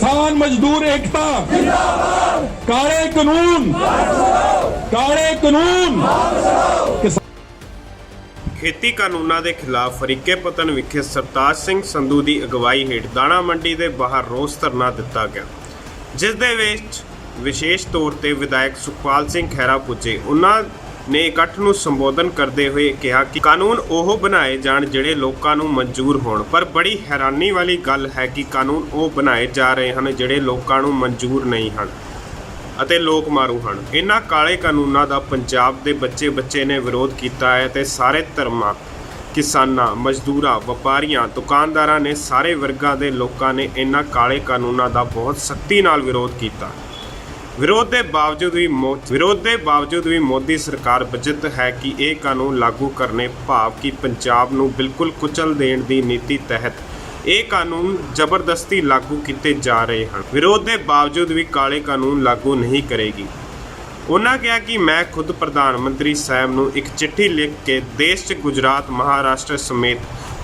किसान मजदूर एकता, काले कानून, काले कानून। खेती कानूनों के खिलाफ फरीके पतन विखे सरताज सिंह संधू की अगवाई हेठ दाणा मंडी के बाहर रोस धरना दिता गया, जिस दे विच विशेष तौर पर विधायक सुखपाल सिंह खैरा पुजे। उन्होंने इकट्ठ नूं संबोधन करते हुए कहा कि कानून ਉਹ बनाए जाण ਜਿਹੜੇ लोगों ਨੂੰ मंजूर होण, पर बड़ी हैरानी वाली गल है कि कानून ਉਹ बनाए जा रहे हैं ਜਿਹੜੇ लोगों ਨੂੰ मंजूर नहीं हैं ਅਤੇ ਲੋਕ ਮਾਰੂ ਹਨ। ਇਹਨਾਂ ਕਾਲੇ ਕਾਨੂੰਨਾਂ ਦਾ ਪੰਜਾਬ ਦੇ ਬੱਚੇ ਨੇ ਵਿਰੋਧ ਕੀਤਾ ਹੈ ਤੇ ਸਾਰੇ ਧਰਮਾਂ, ਕਿਸਾਨਾਂ, ਮਜ਼ਦੂਰਾਂ, ਵਪਾਰੀਆਂ, ਦੁਕਾਨਦਾਰਾਂ ਨੇ ਸਾਰੇ ਵਰਗਾਂ ਦੇ ਲੋਕਾਂ ਨੇ ਇਹਨਾਂ ਕਾਲੇ ਕਾਨੂੰਨਾਂ ਦਾ ਬਹੁਤ ਸਖਤੀ ਨਾਲ ਵਿਰੋਧ ਕੀਤਾ। ਵਿਰੋਧ ਦੇ ਬਾਵਜੂਦ ਵੀ ਮੋਦੀ ਸਰਕਾਰ ਵਜਦ ਹੈ ਕਿ ਇਹ ਕਾਨੂੰਨ ਲਾਗੂ ਕਰਨੇ ਭਾਵ ਕਿ ਪੰਜਾਬ ਨੂੰ ਬਿਲਕੁਲ ਕੁਚਲ ਦੇਣ ਦੀ ਨੀਤੀ ਤਹਿਤ ਇਹ ਕਾਨੂੰਨ ਜ਼ਬਰਦਸਤੀ ਲਾਗੂ ਕੀਤੇ ਜਾ ਰਹੇ ਹਨ। ਵਿਰੋਧ ਦੇ ਬਾਵਜੂਦ ਵੀ ਕਾਲੇ ਕਾਨੂੰਨ ਲਾਗੂ ਨਹੀਂ ਕਰੇਗੀ। ਉਹਨਾਂ ਕਿਹਾ ਕਿ ਮੈਂ ਖੁਦ ਪ੍ਰਧਾਨ ਮੰਤਰੀ ਸਾਹਿਬ ਨੂੰ ਇੱਕ ਚਿੱਠੀ ਲਿਖ ਕੇ ਦੇਸ਼ 'ਚ ਗੁਜਰਾਤ, ਮਹਾਰਾਸ਼ਟਰ ਸਮੇਤ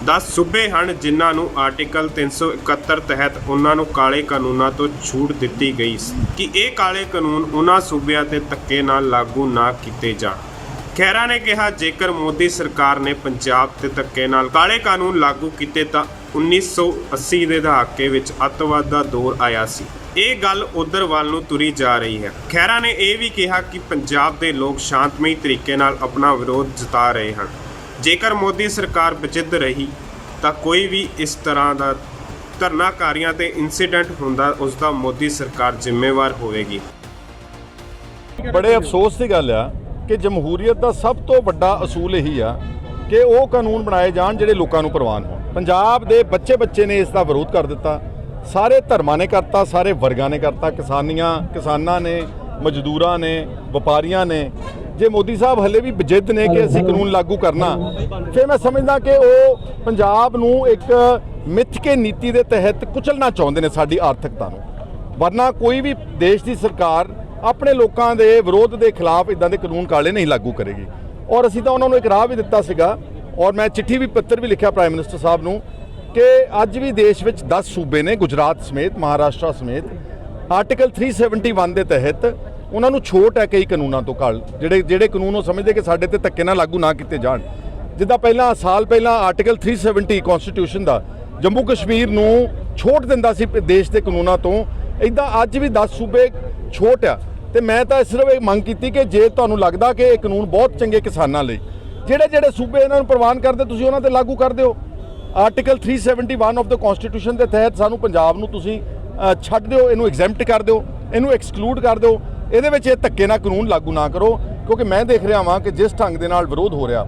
10 ਸੂਬੇ ਹਨ ਜਿਨ੍ਹਾਂ ਨੂੰ ਆਰਟੀਕਲ 371 ਤਹਿਤ ਉਹਨਾਂ ਨੂੰ ਕਾਲੇ ਕਾਨੂੰਨਾਂ ਤੋਂ ਛੂਟ ਦਿੱਤੀ ਗਈ ਕਿ ਇਹ ਕਾਲੇ ਕਾਨੂੰਨ ਉਹਨਾਂ ਸੂਬਿਆਂ 'ਤੇ ਧੱਕੇ ਨਾਲ ਲਾਗੂ ਨਾ ਕੀਤੇ ਜਾਣ। ਖਹਿਰਾ ਨੇ ਕਿਹਾ ਜੇਕਰ ਮੋਦੀ ਸਰਕਾਰ ਨੇ ਪੰਜਾਬ 'ਤੇ ਧੱਕੇ ਨਾਲ ਕਾਲੇ ਕਾਨੂੰਨ ਲਾਗੂ ਕੀਤੇ ਤਾਂ 1980 ਦੇ ਦਹਾਕੇ ਵਿੱਚ ਅੱਤਵਾਦ ਦਾ ਦੌਰ ਆਇਆ ਸੀ। ਇਹ ਗੱਲ ਉਧਰ ਵੱਲ ਨੂੰ ਤੁਰੀ ਜਾ ਰਹੀ ਹੈ। ਖਹਿਰਾ ਨੇ ਇਹ ਵੀ ਕਿਹਾ ਕਿ ਪੰਜਾਬ ਦੇ ਲੋਕ ਸ਼ਾਂਤਮਈ ਤਰੀਕੇ ਨਾਲ ਆਪਣਾ ਵਿਰੋਧ ਜਤਾ ਰਹੇ ਹਨ। ਜੇਕਰ ਮੋਦੀ ਸਰਕਾਰ ਬਚਿੱਤ ਰਹੀ ਤਾਂ ਕੋਈ ਵੀ ਇਸ ਤਰ੍ਹਾਂ ਦਾ ਧਰਨਾਕਾਰੀਆਂ ਤੇ ਇਨਸੀਡੈਂਟ ਹੁੰਦਾ ਉਸ ਦਾ ਮੋਦੀ ਸਰਕਾਰ ਜ਼ਿੰਮੇਵਾਰ ਹੋਵੇਗੀ। ਬੜੇ ਅਫਸੋਸ ਦੀ ਗੱਲ ਆ ਕਿ ਜਮਹੂਰੀਅਤ ਦਾ ਸਭ ਤੋਂ ਵੱਡਾ ਅਸੂਲ ਇਹੀ ਆ ਕਿ ਉਹ ਕਾਨੂੰਨ ਬਣਾਏ ਜਾਣ ਜਿਹੜੇ ਲੋਕਾਂ ਨੂੰ ਪ੍ਰਵਾਨ ਹੋਣ। ਪੰਜਾਬ ਦੇ ਬੱਚੇ ਨੇ ਇਸ ਦਾ ਵਿਰੋਧ ਕਰ ਦਿੱਤਾ, ਸਾਰੇ ਧਰਮਾਂ ਨੇ ਕਰਤਾ, ਸਾਰੇ ਵਰਗਾਂ ਨੇ ਕਰਤਾ, ਕਿਸਾਨਾਂ ਨੇ, ਮਜ਼ਦੂਰਾਂ ਨੇ, ਵਪਾਰੀਆਂ ਨੇ। ਜੇ ਮੋਦੀ ਸਾਹਿਬ ਹਲੇ ਵੀ ਬਜਿੱਦ ਨੇ ਕਿ ਅਸੀਂ ਕਾਨੂੰਨ ਲਾਗੂ ਕਰਨਾ, ਫਿਰ ਮੈਂ ਸਮਝਦਾ ਕਿ ਉਹ ਪੰਜਾਬ ਨੂੰ ਇੱਕ ਮਿੱਥ ਕੇ ਨੀਤੀ ਦੇ ਤਹਿਤ ਕੁਚਲਣਾ ਚਾਹੁੰਦੇ ਨੇ ਸਾਡੀ ਆਰਥਿਕਤਾ ਨੂੰ। ਵਰਨਾ ਕੋਈ ਵੀ ਦੇਸ਼ ਦੀ ਸਰਕਾਰ ਆਪਣੇ ਲੋਕਾਂ ਦੇ ਵਿਰੋਧ ਦੇ ਖਿਲਾਫ ਇਦਾਂ ਦੇ ਕਾਨੂੰਨ ਕਾਲੇ ਨਹੀਂ ਲਾਗੂ ਕਰੇਗੀ। ਔਰ ਅਸੀਂ ਤਾਂ ਉਹਨਾਂ ਨੂੰ ਇੱਕ ਰਾਹ ਵੀ ਦਿੱਤਾ ਸੀਗਾ ਔਰ ਮੈਂ ਚਿੱਠੀ ਵੀ ਪੱਤਰ ਵੀ ਲਿਖਿਆ ਪ੍ਰਾਈਮ ਮਿਨਿਸਟਰ ਸਾਹਿਬ ਨੂੰ ਕਿ ਅੱਜ ਵੀ ਦੇਸ਼ ਵਿੱਚ 10 ਸੂਬੇ ਨੇ, ਗੁਜਰਾਤ ਸਮੇਤ, ਮਹਾਰਾਸ਼ਟਰ ਸਮੇਤ, ਆਰਟੀਕਲ 371 ਦੇ ਤਹਿਤ ਉਹਨਾਂ ਨੂੰ ਛੋਟ ਹੈ ਕਈ ਕਾਨੂੰਨਾਂ ਤੋਂ ਜਿਹੜੇ ਕਾਨੂੰਨ ਉਹ ਸਮਝਦੇ ਕਿ ਸਾਡੇ ਤੇ ਧੱਕੇ ਨਾਲ ਲਾਗੂ ਨਾ ਕੀਤੇ ਜਾਣ। ਜਿੱਦਾਂ ਸਾਲ ਪਹਿਲਾਂ ਆਰਟੀਕਲ 370 ਕਨਸਟੀਟਿਊਸ਼ਨ ਦਾ ਜੰਮੂ ਕਸ਼ਮੀਰ ਨੂੰ ਛੋਟ ਦਿੰਦਾ ਸੀ ਦੇਸ਼ ਦੇ ਕਾਨੂੰਨਾਂ ਤੋਂ, ਇੱਦਾਂ ਅੱਜ ਵੀ 10 ਸੂਬੇ ਛੋਟ ਆ। ਤੇ ਮੈਂ ਤਾਂ ਸਿਰਫ ਇਹ ਮੰਗ ਕੀਤੀ ਕਿ ਜੇ ਤੁਹਾਨੂੰ ਲੱਗਦਾ ਕਿ ਇਹ ਕਾਨੂੰਨ ਬਹੁਤ ਚੰਗੇ ਕਿਸਾਨਾਂ ਲਈ, ਜਿਹੜੇ ਸੂਬੇ ਇਹਨਾਂ ਨੂੰ ਪ੍ਰਵਾਨ ਕਰਦੇ ਤੁਸੀਂ ਉਹਨਾਂ ਤੇ ਲਾਗੂ ਕਰ ਦਿਓ। ਆਰਟੀਕਲ 371 ਆਫ ਦਾ ਕਨਸਟੀਟਿਊਸ਼ਨ ਦੇ ਤਹਿਤ ਸਾਨੂੰ ਪੰਜਾਬ ਨੂੰ ਤੁਸੀਂ ਛੱਡ ਦਿਓ, ਇਹਨੂੰ ਐਗਜ਼ੈਂਪਟ ਕਰ ਦਿਓ, ਇਹਨੂੰ ਐਕਸਕਲੂਡ ਕਰ ਦਿਓ। ਇਹਦੇ ਵਿੱਚ ਇਹ ਧੱਕੇ ਨਾਲ ਕਾਨੂੰਨ ਲਾਗੂ ਨਾ ਕਰੋ, ਕਿਉਂਕਿ ਮੈਂ ਦੇਖ ਰਿਹਾ ਹਾਂ ਕਿ ਜਿਸ ਢੰਗ ਦੇ ਨਾਲ ਵਿਰੋਧ ਹੋ ਰਿਹਾ,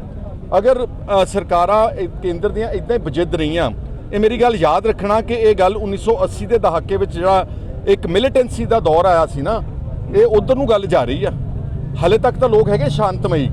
ਅਗਰ ਸਰਕਾਰਾਂ ਕੇਂਦਰ ਦੀਆਂ ਇੱਦਾਂ ਹੀ ਬਜਿੱਦ ਰਹੀਆਂ। ਇਹ ਮੇਰੀ ਗੱਲ ਯਾਦ ਰੱਖਣਾ ਕਿ ਇਹ ਗੱਲ 1980 ਦੇ ਦਹਾਕੇ ਵਿੱਚ ਜਿਹੜਾ ਇੱਕ ਮਿਲੀਟੈਂਸੀ ਦਾ ਦੌਰ ਆਇਆ ਸੀ ਨਾ, ਇਹ ਉਧਰ ਨੂੰ ਗੱਲ ਜਾ ਰਹੀ ਆ। ਹਲੇ ਤੱਕ ਤਾਂ ਲੋਕ ਹੈਗੇ ਸ਼ਾਂਤਮਈ।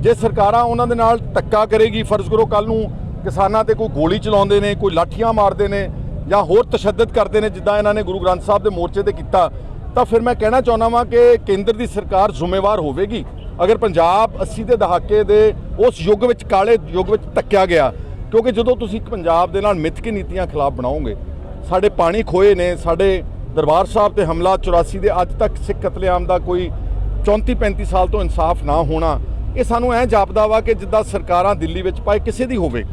ਜੇ ਸਰਕਾਰਾਂ ਉਹਨਾਂ ਦੇ ਨਾਲ ਧੱਕਾ ਕਰੇਗੀ, ਫਰਜ਼ ਕਰੋ ਕੱਲ ਨੂੰ ਕਿਸਾਨਾਂ ਤੇ ਕੋਈ ਗੋਲੀ ਚਲਾਉਂਦੇ ਨੇ, ਕੋਈ ਲਾਠੀਆਂ ਮਾਰਦੇ ਨੇ ਜਾਂ ਹੋਰ ਤਸ਼ੱਦਦ ਕਰਦੇ ਨੇ ਜਿੱਦਾਂ ਇਹਨਾਂ ਨੇ ਗੁਰੂ ਗ੍ਰੰਥ ਸਾਹਿਬ ਦੇ ਮੋਰਚੇ ਤੇ ਕੀਤਾ, ਤਾਂ ਫਿਰ ਮੈਂ ਕਹਿਣਾ ਚਾਹੁੰਦਾ ਵਾਂ ਕਿ ਕੇਂਦਰ ਦੀ ਸਰਕਾਰ ਜ਼ਿੰਮੇਵਾਰ ਹੋਵੇਗੀ। ਅਗਰ ਪੰਜਾਬ 80 ਦੇ ਦਹਾਕੇ ਦੇ ਉਸ ਯੁੱਗ ਵਿੱਚ, ਕਾਲੇ ਯੁੱਗ ਵਿੱਚ ਧੱਕਿਆ ਗਿਆ, ਕਿਉਂਕਿ ਜਦੋਂ ਤੁਸੀਂ ਪੰਜਾਬ ਦੇ ਨਾਲ ਮਿੱਥ ਕੇ ਨੀਤੀਆਂ ਖਿਲਾਫ ਬਣਾਓਗੇ, ਸਾਡੇ ਪਾਣੀ ਖੋਏ ਨੇ, ਸਾਡੇ ਦਰਬਾਰ ਸਾਹਿਬ ਤੇ ਹਮਲਾ 84 ਦੇ ਅੱਜ ਤੱਕ ਸਿੱਖ ਕਤਲੇਆਮ ਦਾ ਕੋਈ 34-35 ਸਾਲ ਤੋਂ ਇਨਸਾਫ ਨਾ ਹੋਣਾ, ਇਹ ਸਾਨੂੰ ਐਂ ਜਾਪਦਾ ਵਾ ਕਿ ਜਿੱਦਾਂ ਸਰਕਾਰਾਂ ਦਿੱਲੀ ਵਿੱਚ ਪਾਏ ਕਿਸੇ ਦੀ ਹੋਵੇ,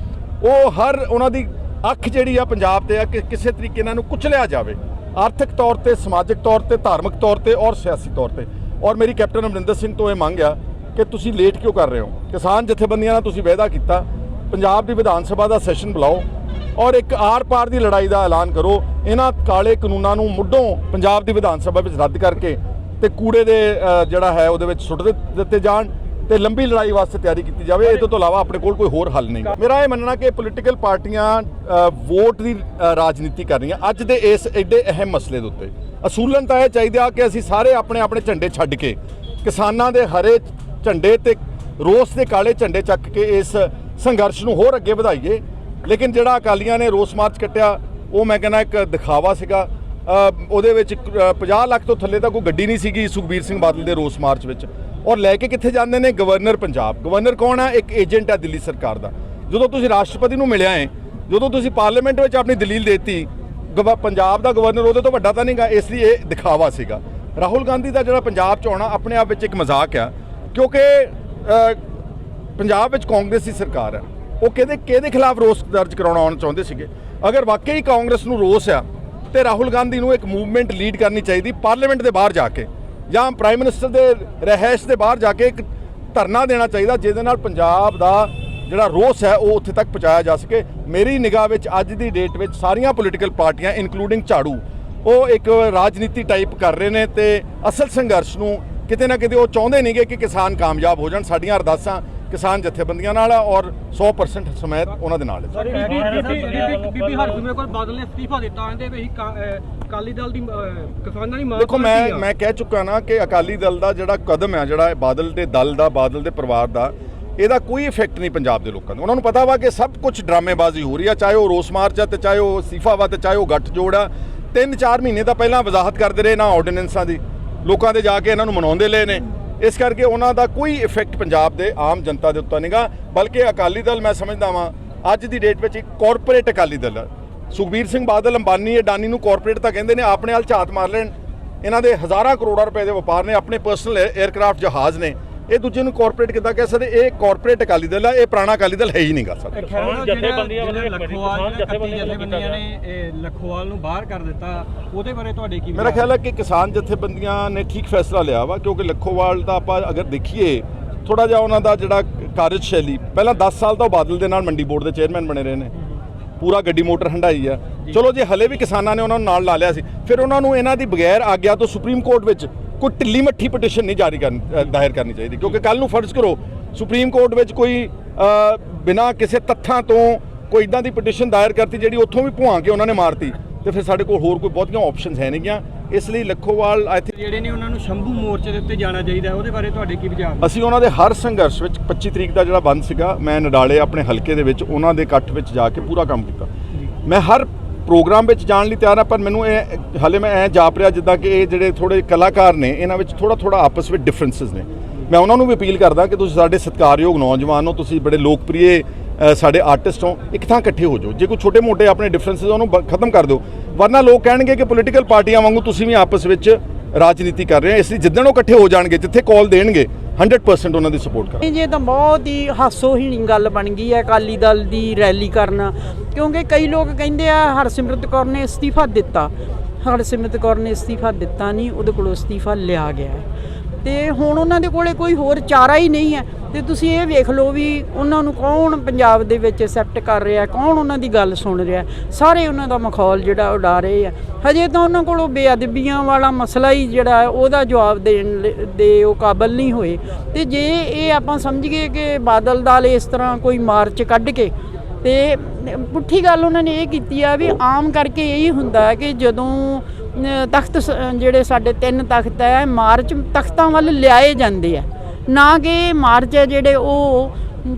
ਉਹ ਹਰ ਉਹਨਾਂ ਦੀ ਅੱਖ ਜਿਹੜੀ ਆ ਪੰਜਾਬ ਤੇ ਆ ਕਿ ਕਿਸੇ ਤਰੀਕੇ ਨਾਲ ਇਹਨੂੰ ਕੁਚਲਿਆ ਜਾਵੇ, ਆਰਥਿਕ ਤੌਰ ਤੇ, ਸਮਾਜਿਕ ਤੌਰ ਤੇ, ਧਾਰਮਿਕ ਤੌਰ ਤੇ ਔਰ ਸਿਆਸੀ ਤੌਰ ਤੇ। ਔਰ ਮੇਰੀ ਕੈਪਟਨ ਅਮਰਿੰਦਰ ਸਿੰਘ ਤੋਂ ਇਹ ਮੰਗ ਆ ਕਿ ਤੁਸੀਂ ਲੇਟ ਕਿਉਂ ਕਰ ਰਹੇ ਹੋ। ਕਿਸਾਨ ਜਥੇਬੰਦੀਆਂ ਨਾਲ ਤੁਸੀਂ ਵਾਅਦਾ ਕੀਤਾ, ਪੰਜਾਬ ਦੀ ਵਿਧਾਨ ਸਭਾ ਦਾ ਸੈਸ਼ਨ ਬੁਲਾਓ ਔਰ ਇੱਕ ਆਰ-ਪਾਰ ਦੀ ਲੜਾਈ ਦਾ ਐਲਾਨ ਕਰੋ। ਇਹਨਾਂ ਕਾਲੇ ਕਾਨੂੰਨਾਂ ਨੂੰ ਮੁੱਢੋਂ ਪੰਜਾਬ ਦੀ ਵਿਧਾਨ ਸਭਾ ਵਿੱਚ ਰੱਦ ਕਰਕੇ ਤੇ ਕੂੜੇ ਦੇ ਜਿਹੜਾ ਹੈ ਉਹਦੇ ਵਿੱਚ ਸੁੱਟ ਦਿੱਤੇ ਜਾਣ ਤੇ ਲੰਬੀ ਲੜਾਈ ਵਾਸਤੇ ਤਿਆਰੀ ਕੀਤੀ ਜਾਵੇ। ਇਹਦੇ ਤੋਂ ਇਲਾਵਾ ਆਪਣੇ ਕੋਲ ਕੋਈ ਹੋਰ ਹੱਲ ਨਹੀਂ। ਮੇਰਾ ਇਹ ਮੰਨਣਾ ਕਿ ਪੋਲੀਟੀਕਲ ਪਾਰਟੀਆਂ ਵੋਟ ਦੀ ਰਾਜਨੀਤੀ ਕਰ ਰਹੀਆਂ ਅੱਜ ਦੇ ਇਸ ਐਡੇ ਅਹਿਮ ਮਸਲੇ ਦੇ ਉੱਤੇ। ਅਸੂਲਨ ਤਾਂ ਇਹ ਚਾਹੀਦਾ ਕਿ ਅਸੀਂ ਸਾਰੇ ਆਪਣੇ ਝੰਡੇ ਛੱਡ ਕੇ ਕਿਸਾਨਾਂ ਦੇ ਹਰੇ ਝੰਡੇ ਤੇ ਰੋਸ ਦੇ ਕਾਲੇ ਝੰਡੇ ਚੱਕ ਕੇ ਇਸ ਸੰਘਰਸ਼ ਨੂੰ ਹੋਰ ਅੱਗੇ ਵਧਾਈਏ। ਲੇਕਿਨ ਜਿਹੜਾ ਅਕਾਲੀਆਂ ਨੇ ਰੋਸ ਮਾਰਚ ਕੱਟਿਆ, ਉਹ ਮੈਂ ਕਹਿੰਦਾ ਇੱਕ ਦਿਖਾਵਾ ਸੀਗਾ। ਉਹਦੇ ਵਿੱਚ 50 ਲੱਖ ਤੋਂ ਥੱਲੇ ਤਾਂ ਕੋਈ ਗੱਡੀ ਨਹੀਂ ਸੀਗੀ ਸੁਖਬੀਰ ਸਿੰਘ ਬਾਦਲ ਦੇ ਰੋਸ ਮਾਰਚ ਵਿੱਚ। ਔਰ ਲੈ ਕੇ ਕਿੱਥੇ ਜਾਂਦੇ ਨੇ? ਗਵਰਨਰ ਪੰਜਾਬ। ਗਵਰਨਰ ਕੌਣ ਹੈ? ਇੱਕ ਏਜੰਟ ਹੈ ਦਿੱਲੀ ਸਰਕਾਰ ਦਾ। ਜਦੋਂ ਤੁਸੀਂ ਰਾਸ਼ਟਰਪਤੀ ਨੂੰ ਮਿਲਿਆ ਹੈ, ਜਦੋਂ ਤੁਸੀਂ ਪਾਰਲੀਮੈਂਟ ਵਿੱਚ ਆਪਣੀ ਦਲੀਲ ਦੇਤੀ, ਪੰਜਾਬ ਦਾ ਗਵਰਨਰ ਉਹਦੇ ਤੋਂ ਵੱਡਾ ਤਾਂ ਨਹੀਂਗਾ, ਇਸ ਲਈ ਇਹ ਦਿਖਾਵਾ ਸੀਗਾ। ਰਾਹੁਲ ਗਾਂਧੀ ਦਾ ਜਿਹੜਾ ਪੰਜਾਬ 'ਚ ਆਉਣਾ ਆਪਣੇ ਆਪ ਵਿੱਚ ਇੱਕ ਮਜ਼ਾਕ ਆ, ਕਿਉਂਕਿ ਪੰਜਾਬ ਵਿੱਚ ਕਾਂਗਰਸ ਦੀ ਸਰਕਾਰ ਹੈ। ਉਹ ਕਿਹਦੇ ਖਿਲਾਫ ਰੋਸ ਦਰਜ ਕਰਾਉਣਾ ਚਾਹੁੰਦੇ ਸੀਗੇ? ਅਗਰ ਵਾਕਈ ਕਾਂਗਰਸ ਨੂੰ ਰੋਸ ਆ ਤੇ ਰਾਹੁਲ ਗਾਂਧੀ ਨੂੰ ਇੱਕ ਮੂਵਮੈਂਟ ਲੀਡ ਕਰਨੀ ਚਾਹੀਦੀ, ਪਾਰਲੀਮੈਂਟ ਦੇ ਬਾਹਰ ਜਾ ਕੇ ਜਾਂ ਪ੍ਰਾਈਮ ਮਿਨਿਸਟਰ ਦੇ ਰਹਿائش ਦੇ ਬਾਹਰ ਜਾ ਕੇ ਇੱਕ ਧਰਨਾ ਦੇਣਾ ਚਾਹੀਦਾ, ਜਿਹਦੇ ਨਾਲ ਪੰਜਾਬ ਦਾ ਜਿਹੜਾ ਰੋਸ ਹੈ ਉਹ ਉੱਥੇ ਤੱਕ ਪਹੁੰਚਾਇਆ ਜਾ ਸਕੇ। ਮੇਰੀ ਨਿਗਾਹ ਵਿੱਚ ਅੱਜ ਦੀ ਡੇਟ ਵਿੱਚ ਸਾਰੀਆਂ ਪੋਲੀਟੀਕਲ ਪਾਰਟੀਆਂ ਇਨਕਲੂਡਿੰਗ ਝਾੜੂ ਉਹ ਇੱਕ ਰਾਜਨੀਤੀ ਟਾਈਪ ਕਰ ਰਹੇ ਨੇ ਤੇ ਅਸਲ ਸੰਘਰਸ਼ ਨੂੰ ਕਿਤੇ ਨਾ ਕਿਤੇ ਉਹ ਚਾਹੁੰਦੇ ਨਹੀਂਗੇ ਕਿ ਕਿਸਾਨ ਕਾਮਯਾਬ ਹੋ ਜਾਣ। ਸਾਡੀਆਂ ਅਰਦਾਸਾਂ ਕਿਸਾਨ ਜਥੇਬੰਦੀਆਂ ਨਾਲ ਆ ਔਰ 100% ਸਮੇਤ ਉਹਨਾਂ ਦੇ ਨਾਲ ਹੈ। ਬੀਬੀ ਹਰਸਿਮਰਤ ਕੌਰ ਬਾਦਲ ਨੇ ਅਸਤੀਫਾ ਦਿੱਤਾ, ਕਹਿੰਦੇ ਵੀ ਅਕਾਲੀ ਦਲ ਦੀ ਕਿਸਾਨਾਂ ਦੀ ਮਾਂ। ਦੇਖੋ ਮੈਂ ਕਹਿ ਚੁੱਕਾ ਨਾ ਕਿ ਅਕਾਲੀ ਦਲ ਦਾ ਜਿਹੜਾ ਕਦਮ ਹੈ, ਜਿਹੜਾ ਬਾਦਲ ਦੇ ਦਲ ਦਾ, ਬਾਦਲ ਦੇ ਪਰਿਵਾਰ ਦਾ, ਇਹਦਾ ਕੋਈ ਇਫੈਕਟ ਨਹੀਂ ਪੰਜਾਬ ਦੇ ਲੋਕਾਂ ਨੂੰ। ਉਹਨਾਂ ਨੂੰ ਪਤਾ ਵਾ ਕਿ ਸਭ ਕੁਝ ਡਰਾਮੇਬਾਜ਼ੀ ਹੋ ਰਹੀ ਆ, ਚਾਹੇ ਉਹ ਰੋਸ ਮਾਰਚ ਆ ਤੇ ਚਾਹੇ ਉਹ ਅਸਤੀਫਾ ਵਾ ਤੇ ਚਾਹੇ ਉਹ ਗੱਠਜੋੜ ਆ। 3-4 ਮਹੀਨੇ ਤਾਂ ਪਹਿਲਾਂ ਵਜ਼ਾਹਤ ਕਰਦੇ ਰਹੇ ਨਾ ਆਰਡੀਨੈਂਸਾਂ ਦੀ, ਲੋਕਾਂ ਦੇ ਜਾ ਕੇ ਇਹਨਾਂ ਨੂੰ ਮਨਾਉਂਦੇ ਲਏ ਨੇ। ਇਸ ਕਰਕੇ ਉਹਨਾਂ ਦਾ ਕੋਈ ਇਫੈਕਟ ਪੰਜਾਬ ਦੇ ਆਮ ਜਨਤਾ ਦੇ ਉੱਤੇ ਨਹੀਂਗਾ, ਬਲਕਿ ਅਕਾਲੀ ਦਲ ਮੈਂ ਸਮਝਦਾ ਵਾਂ ਅੱਜ ਦੀ ਡੇਟ ਵਿੱਚ ਇੱਕ ਕਾਰਪੋਰੇਟ ਅਕਾਲੀ ਦਲ ਹੈ। ਸੁਖਬੀਰ ਸਿੰਘ ਬਾਦਲ ਅੰਬਾਨੀ ਅਡਾਨੀ ਨੂੰ ਕਾਰਪੋਰੇਟ ਤਾਂ ਕਹਿੰਦੇ ਨੇ, ਆਪਣੇ ਨਾਲ ਝਾਤ ਮਾਰ ਲੈਣ। ਇਹਨਾਂ ਦੇ ਹਜ਼ਾਰਾਂ ਕਰੋੜਾਂ ਰੁਪਏ ਦੇ ਵਪਾਰ ਨੇ, ਆਪਣੇ ਪਰਸਨਲ 에ਅਰਕ੍ਰਾਫਟ ਜਹਾਜ਼ ਨੇ, ਇਹ ਦੂਜੇ ਨੂੰ ਕਾਰਪੋਰੇਟ ਕਿੱਦਾਂ ਕਹਿ ਸਕਦੇ? ਇਹ ਕਾਰਪੋਰੇਟ ਅਕਾਲੀ ਦਲ ਹੈ, ਇਹ ਪੁਰਾਣਾ ਅਕਾਲੀ ਦਲ ਹੈ ਹੀ ਨਹੀਂ ਗਾ ਸਕਦਾ। ਜਥੇਬੰਦੀਆਂ ਨੇ ਲੱਖੋਵਾਲ ਨੂੰ ਬਾਹਰ ਕਰ ਦਿੱਤਾ, ਉਹਦੇ ਬਾਰੇ ਤੁਹਾਡੇ ਕੀ? ਮੇਰਾ ਖਿਆਲ ਹੈ ਕਿ ਕਿਸਾਨ ਜਥੇਬੰਦੀਆਂ ਨੇ ਠੀਕ ਫੈਸਲਾ ਲਿਆ ਵਾ, ਕਿਉਂਕਿ ਲੱਖੋਵਾਲ ਦਾ ਆਪਾਂ ਅਗਰ ਦੇਖੀਏ ਥੋੜਾ ਜਿਹਾ ਉਹਨਾਂ ਦਾ ਜਿਹੜਾ ਕਾਰਜਸ਼ੈਲੀ, ਪਹਿਲਾਂ 10 ਸਾਲ ਤਾਂ ਉਹ ਬਾਦਲ ਦੇ ਨਾਲ ਮੰਡੀ ਬੋਰਡ ਦੇ ਚੇਅਰਮੈਨ ਬਣੇ ਰਹੇ ਨੇ, ਪੂਰਾ ਗੱਡੀ ਮੋਟਰ ਹੰਡਾਈ ਆ। ਚਲੋ ਜੇ ਹਲੇ ਵੀ ਕਿਸਾਨਾਂ ਨੇ ਉਹਨਾਂ ਨੂੰ ਨਾਲ ਲਾ ਲਿਆ ਸੀ, ਫਿਰ ਉਹਨਾਂ ਨੂੰ ਇਹਨਾਂ ਦੀ ਬਗੈਰ ਆਗਿਆ ਤੋਂ ਸੁਪਰੀਮ ਕੋਰਟ ਵਿੱਚ ਕੋਈ ਢਿੱਲੀ ਮੱਠੀ ਪਟੀਸ਼ਨ ਨਹੀਂ ਦਾਇਰ ਕਰਨੀ ਚਾਹੀਦੀ, ਕਿਉਂਕਿ ਕੱਲ ਨੂੰ ਫਰਜ਼ ਕਰੋ ਸੁਪਰੀਮ ਕੋਰਟ ਵਿੱਚ ਕੋਈ ਬਿਨਾਂ ਕਿਸੇ ਤੱਥਾਂ ਤੋਂ ਕੋਈ ਇਦਾਂ ਦੀ ਪਟੀਸ਼ਨ ਦਾਇਰ ਕਰਤੀ ਜਿਹੜੀ ਉੱਥੋਂ ਵੀ ਭੁਆ ਕੇ ਉਹਨਾਂ ਨੇ ਮਾਰਤੀ, ਤੇ ਫਿਰ ਸਾਡੇ ਕੋਲ ਹੋਰ ਕੋਈ ਬਹੁਤੀਆਂ ਆਪਸ਼ਨਸ ਹੈ ਨਹੀਂ ਗੀਆਂ। ਇਸ ਲਈ ਲੱਖੋਵਾਲ ਆਈ ਥਿੰਕ ਜਿਹੜੇ ਨੇ ਉਹਨਾਂ ਨੂੰ ਸ਼ੰਭੂ ਮੋਰਚੇ ਦੇ ਉੱਤੇ ਜਾਣਾ ਚਾਹੀਦਾ, ਉਹਦੇ ਬਾਰੇ ਤੁਹਾਡੇ ਕੀ ਵਿਚਾਰ? ਅਸੀਂ ਉਹਨਾਂ ਦੇ ਹਰ ਸੰਘਰਸ਼ ਵਿੱਚ 25 ਤਰੀਕ ਦਾ ਜਿਹੜਾ ਬੰਦ ਸੀਗਾ, ਮੈਂ ਨਡਾਲੇ ਆਪਣੇ ਹਲਕੇ ਦੇ ਵਿੱਚ ਉਹਨਾਂ ਦੇ ਇਕੱਠ ਵਿੱਚ ਜਾ ਕੇ ਪੂਰਾ ਕੰਮ ਕੀਤਾ। ਮੈਂ ਹਰ ਪ੍ਰੋਗਰਾਮ ਵਿੱਚ ਜਾਣ ਲਈ ਤਿਆਰ ਹਾਂ, ਪਰ ਮੈਨੂੰ ਇਹ ਹਾਲੇ ਮੈਂ ਐਂ ਜਾਪ ਰਿਹਾ ਜਿੱਦਾਂ ਕਿ ਇਹ ਜਿਹੜੇ ਥੋੜੇ ਕਲਾਕਾਰ ਨੇ, ਇਹਨਾਂ ਵਿੱਚ ਥੋੜਾ ਆਪਸ ਵਿੱਚ ਡਿਫਰੈਂਸਿਸ ਨੇ। ਮੈਂ ਉਹਨਾਂ ਨੂੰ ਵੀ ਅਪੀਲ ਕਰਦਾ ਕਿ ਤੁਸੀਂ ਸਾਡੇ ਸਤਿਕਾਰਯੋਗ ਨੌਜਵਾਨ ਹੋ, ਤੁਸੀਂ ਬੜੇ ਲੋਕਪ੍ਰਿਯ ਸਾਡੇ ਆਰਟਿਸਟ ਹੋ, ਇੱਕ ਥਾਂ ਇਕੱਠੇ ਹੋ ਜਾਓ। ਜੇ ਕੋਈ ਛੋਟੇ ਮੋਟੇ ਆਪਣੇ ਡਿਫਰੈਂਸਿਸ ਉਹਨੂੰ ਖਤਮ ਕਰ ਦਿਓ, ਵਰਨਾ ਲੋਕ ਕਹਿਣਗੇ ਕਿ ਪੋਲੀਟੀਕਲ ਪਾਰਟੀਆਂ ਵਾਂਗੂ ਤੁਸੀਂ ਵੀ ਆਪਸ ਵਿੱਚ ਰਾਜਨੀਤੀ ਕਰ ਰਹੇ ਹੋ। ਇਸ ਲਈ ਜਿੱਦਣ ਉਹ ਇਕੱਠੇ ਹੋ ਜਾਣਗੇ, ਜਿੱਥੇ ਕਾਲ ਦੇਣਗੇ 100% ਉਹਨਾਂ ਦੀ ਸਪੋਰਟ ਕਰਾਂਗੇ। ਜੇ ਤਾਂ ਬਹੁਤ ਹੀ ਹਾਸੋਹੀਣੀ ਗੱਲ ਬਣ ਗਈ ਹੈ ਅਕਾਲੀ ਦਲ ਦੀ ਰੈਲੀ ਕਰਨਾ, ਕਿਉਂਕਿ ਕਈ ਲੋਕ ਕਹਿੰਦੇ ਆ ਹਰਸਿਮਰਤ ਕੌਰ ਨੇ ਅਸਤੀਫਾ ਦਿੱਤਾ। ਹਰਸਿਮਰਤ ਕੌਰ ਨੇ ਅਸਤੀਫਾ ਦਿੱਤਾ ਨਹੀਂ, ਉਹਦੇ ਕੋਲੋਂ ਅਸਤੀਫਾ ਲਿਆ ਗਿਆ ਹੈ ਤੇ ਹੁਣ ਉਹਨਾਂ ਦੇ ਕੋਲੇ ਕੋਈ ਹੋਰ ਚਾਰਾ ਹੀ ਨਹੀਂ ਹੈ। ਤੇ ਤੁਸੀਂ ਇਹ ਵੇਖ ਲਓ ਵੀ ਉਹਨਾਂ ਨੂੰ ਕੌਣ ਪੰਜਾਬ ਦੇ ਵਿੱਚ ਐਕਸੈਪਟ ਕਰ ਰਿਹਾ, ਕੌਣ ਉਹਨਾਂ ਦੀ ਗੱਲ ਸੁਣ ਰਿਹਾ। ਸਾਰੇ ਉਹਨਾਂ ਦਾ ਮਖੌਲ ਜਿਹੜਾ ਉਡਾ ਰਹੇ ਆ। ਹਜੇ ਤਾਂ ਉਹਨਾਂ ਕੋਲੋਂ ਬੇਅਦਬੀਆਂ ਵਾਲਾ ਮਸਲਾ ਹੀ ਜਿਹੜਾ ਹੈ ਉਹਦਾ ਜਵਾਬ ਦੇਣ ਦੇ ਉਹ ਕਾਬਲ ਨਹੀਂ ਹੋਏ। ਤੇ ਜੇ ਇਹ ਆਪਾਂ ਸਮਝੀਏ ਕਿ ਬਾਦਲ ਦਲ ਇਸ ਤਰ੍ਹਾਂ ਕੋਈ ਮਾਰਚ ਕੱਢ ਕੇ, ਤੇ ਪੁੱਠੀ ਗੱਲ ਉਹਨਾਂ ਨੇ ਇਹ ਕੀਤੀ ਆ ਵੀ ਆਮ ਕਰਕੇ ਇਹੀ ਹੁੰਦਾ ਕਿ ਜਦੋਂ ਤਖਤ ਜਿਹੜੇ ਸਾਡੇ 3 ਤਖਤ ਹੈ, ਮਾਰਚ ਤਖਤਾਂ ਵੱਲ ਲਿਆਏ ਜਾਂਦੇ ਆ, ਨਾ ਕਿ ਮਾਰਚ ਹੈ ਜਿਹੜੇ ਉਹ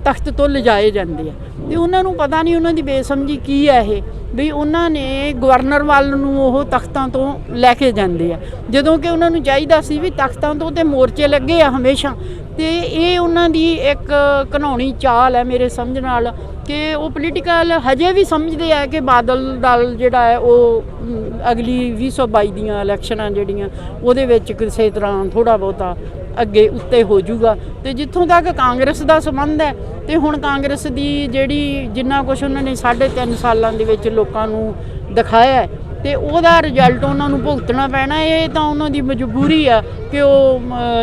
ਤਖਤ ਤੋਂ ਲਿਜਾਏ ਜਾਂਦੇ ਆ। ਤੇ ਉਹਨਾਂ ਨੂੰ ਪਤਾ ਨਹੀਂ ਉਹਨਾਂ ਦੀ ਬੇਸਮਝੀ ਕੀ ਹੈ ਇਹ ਵੀ ਉਹਨਾਂ ਨੇ ਗਵਰਨਰ ਵੱਲ ਨੂੰ ਉਹ ਤਖਤਾਂ ਤੋਂ ਲੈ ਕੇ ਜਾਂਦੇ ਆ, ਜਦੋਂ ਕਿ ਉਹਨਾਂ ਨੂੰ ਚਾਹੀਦਾ ਸੀ ਵੀ ਤਖਤਾਂ ਤੋਂ ਤੇ ਮੋਰਚੇ ਲੱਗੇ ਆ ਹਮੇਸ਼ਾ। ਤੇ ਇਹ ਉਹਨਾਂ ਦੀ ਇੱਕ ਘਿਨਾਉਣੀ ਚਾਲ ਹੈ ਮੇਰੇ ਸਮਝ ਨਾਲ, ਕਿ ਉਹ ਪੋਲੀਟੀਕਲ ਹਜੇ ਵੀ ਸਮਝਦੇ ਆ ਕਿ ਬਾਦਲ ਦਲ ਜਿਹੜਾ ਹੈ ਉਹ ਅਗਲੀ 2022 ਦੀਆਂ ਇਲੈਕਸ਼ਨਾਂ ਜਿਹੜੀਆਂ ਉਹਦੇ ਵਿੱਚ ਕਿਸੇ ਤਰ੍ਹਾਂ ਥੋੜ੍ਹਾ ਬਹੁਤਾ ਅੱਗੇ ਉੱਤੇ ਹੋ ਜਾਊਗਾ। ਤੇ ਜਿੱਥੋਂ ਤੱਕ ਕਾਂਗਰਸ ਦਾ ਸੰਬੰਧ ਹੈ, ਤੇ ਹੁਣ ਕਾਂਗਰਸ ਦੀ ਜਿਹੜੀ ਜਿੰਨਾ ਕੁਛ ਉਹਨਾਂ ਨੇ 3.5 ਸਾਲਾਂ ਦੇ ਵਿੱਚ ਲੋਕਾਂ ਨੂੰ ਦਿਖਾਇਆ ਤੇ ਉਹਦਾ ਰਿਜ਼ਲਟ ਉਹਨਾਂ ਨੂੰ ਭੁਗਤਣਾ ਪੈਣਾ। ਇਹ ਤਾਂ ਉਹਨਾਂ ਦੀ ਮਜਬੂਰੀ ਆ ਕਿ ਉਹ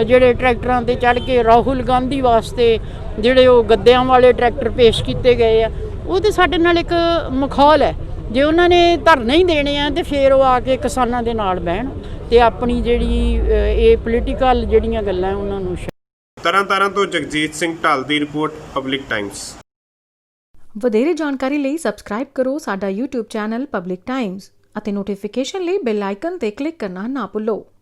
ਜਿਹੜੇ ਟਰੈਕਟਰਾਂ ਤੇ ਚੜ੍ਹ ਕੇ ਰਾਹੁਲ ਗਾਂਧੀ ਵਾਸਤੇ ਜਿਹੜੇ ਉਹ ਗੱਦਿਆਂ ਵਾਲੇ ਟਰੈਕਟਰ ਪੇਸ਼ ਕੀਤੇ ਗਏ ਆ, ਉਹ ਤਾਂ ਸਾਡੇ ਨਾਲ ਇੱਕ ਮਖੌਲ ਹੈ। ਜੇ ਉਹਨਾਂ ਨੇ ਧਰਨੇ ਹੀ ਦੇਣੇ ਆ ਤੇ ਫਿਰ ਉਹ ਆ ਕੇ ਕਿਸਾਨਾਂ ਦੇ ਨਾਲ ਬਹਿਣ ਤੇ ਆਪਣੀ ਜਿਹੜੀ ਇਹ ਪੋਲੀਟੀਕਲ ਜਿਹੜੀਆਂ ਗੱਲਾਂ ਉਹਨਾਂ ਨੂੰ। ਤਰਨਤਾਰਨ ਤੋਂ ਜਗਜੀਤ ਸਿੰਘ ਢਾਲ ਦੀ ਰਿਪੋਰਟ, ਪਬਲਿਕ ਟਾਈਮਸ। ਵਧੇਰੇ ਜਾਣਕਾਰੀ ਲਈ ਸਬਸਕ੍ਰਾਈਬ ਕਰੋ ਸਾਡਾ YouTube ਚੈਨਲ ਪਬਲਿਕ ਟਾਈਮਸ ਅਤੇ ਨੋਟੀਫਿਕੇਸ਼ਨ ਲਈ ਬੈਲ ਆਈਕਨ ਤੇ ਕਲਿੱਕ ਕਰਨਾ ਨਾ ਭੁੱਲੋ।